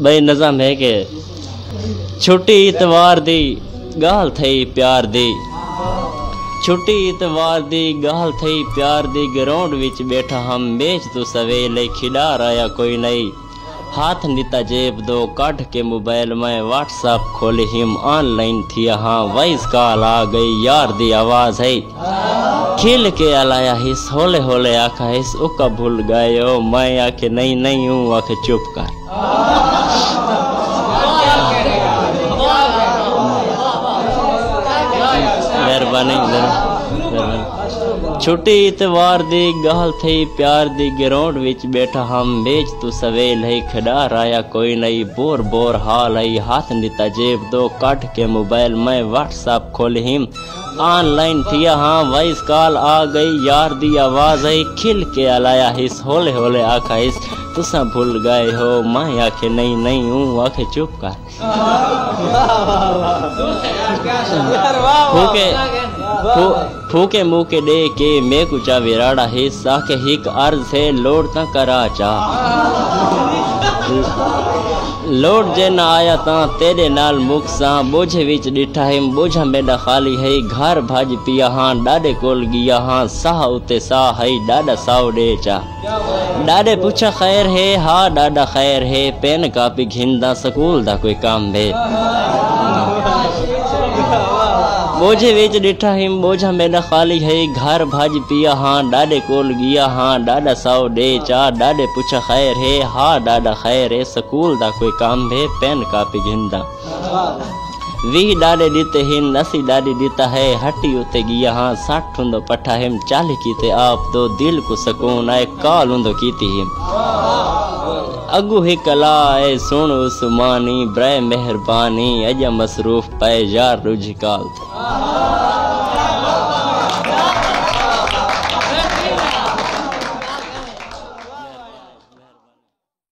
भाई नज़म है कि छुट्टी इतवार दी गाल थई प्यार दी, छुट्टी इतवार दी गाल थई प्यार दी, ग्राउंड विच बैठा हम मैच तो सवेले, खिडार आया कोई नहीं, हाथ नीता जेब दो काट के मोबाइल में व्हाट्सएप खोले हिम, ऑनलाइन थिया हाँ वॉइस कॉल आ गई, यार दी आवाज है, खिल के अलाया हिस, होले होले आखा हिस, उका भूल गयो, मैं आखे नहीं नहीं हूँ, आखे चुप कर। मेहरबानी छुट्टी इतवार दी गाल थी प्यार दी, ग्राउंड विच बैठा हम मैच तू सवेल है, खिडार आया कोई नहीं, बोर बोर हाल है, हाथ नीता जेब दो काट के मोबाइल में व्हाट्सएप खोले हिम, ऑनलाइन थिया हाँ वॉइस कॉल आ गई, यार दी आवाज है, खिल के अलाया हिस, होले होले आखा हिस, तुसा भूल गए हो, मैं आखे नहीं नहीं हूँ, आखे चुप कर। फूके मुँह के दे के मैं कुचा विराड़ा हिस्सा के हिक अर्ज से लोड ता करा चा, लोड जे ना आया ता तेरे नाल मुकसा, बोझे विच डिठा है बोझा मेरा खाली है, घर भाज पिया हाँ डाडे कोल गिया हाँ, साह उते साह है डाडा साव डे चा, डाडे पूछा खैर है हाँ डाडा खैर है, पेन कापी घिंदा स्कूल दा कोई काम है, बोझे विच डिठा हिम बोझा मेरा खाली है, घर भाज पिया हाँ डाडे कोल गिया हाँ डाडा साव डे चा, डाडे पूछा खैर है हाँ डाडा खैर है, स्कूल दा कोई काम है, पेन कापी घिंदा, वी डाडे दीते हिन नसी डाडी दीता है, हट्टी उते गिया हाँ 60 हुंदो पठा हिम, 40 कीते आप दो दिल को सकून आए, काल हुंदो कीती हिम, अगू ही कला है सुन उस्मानी, ब्रे मेहरबानी अजा मसरूफ पे यार रुझ काल।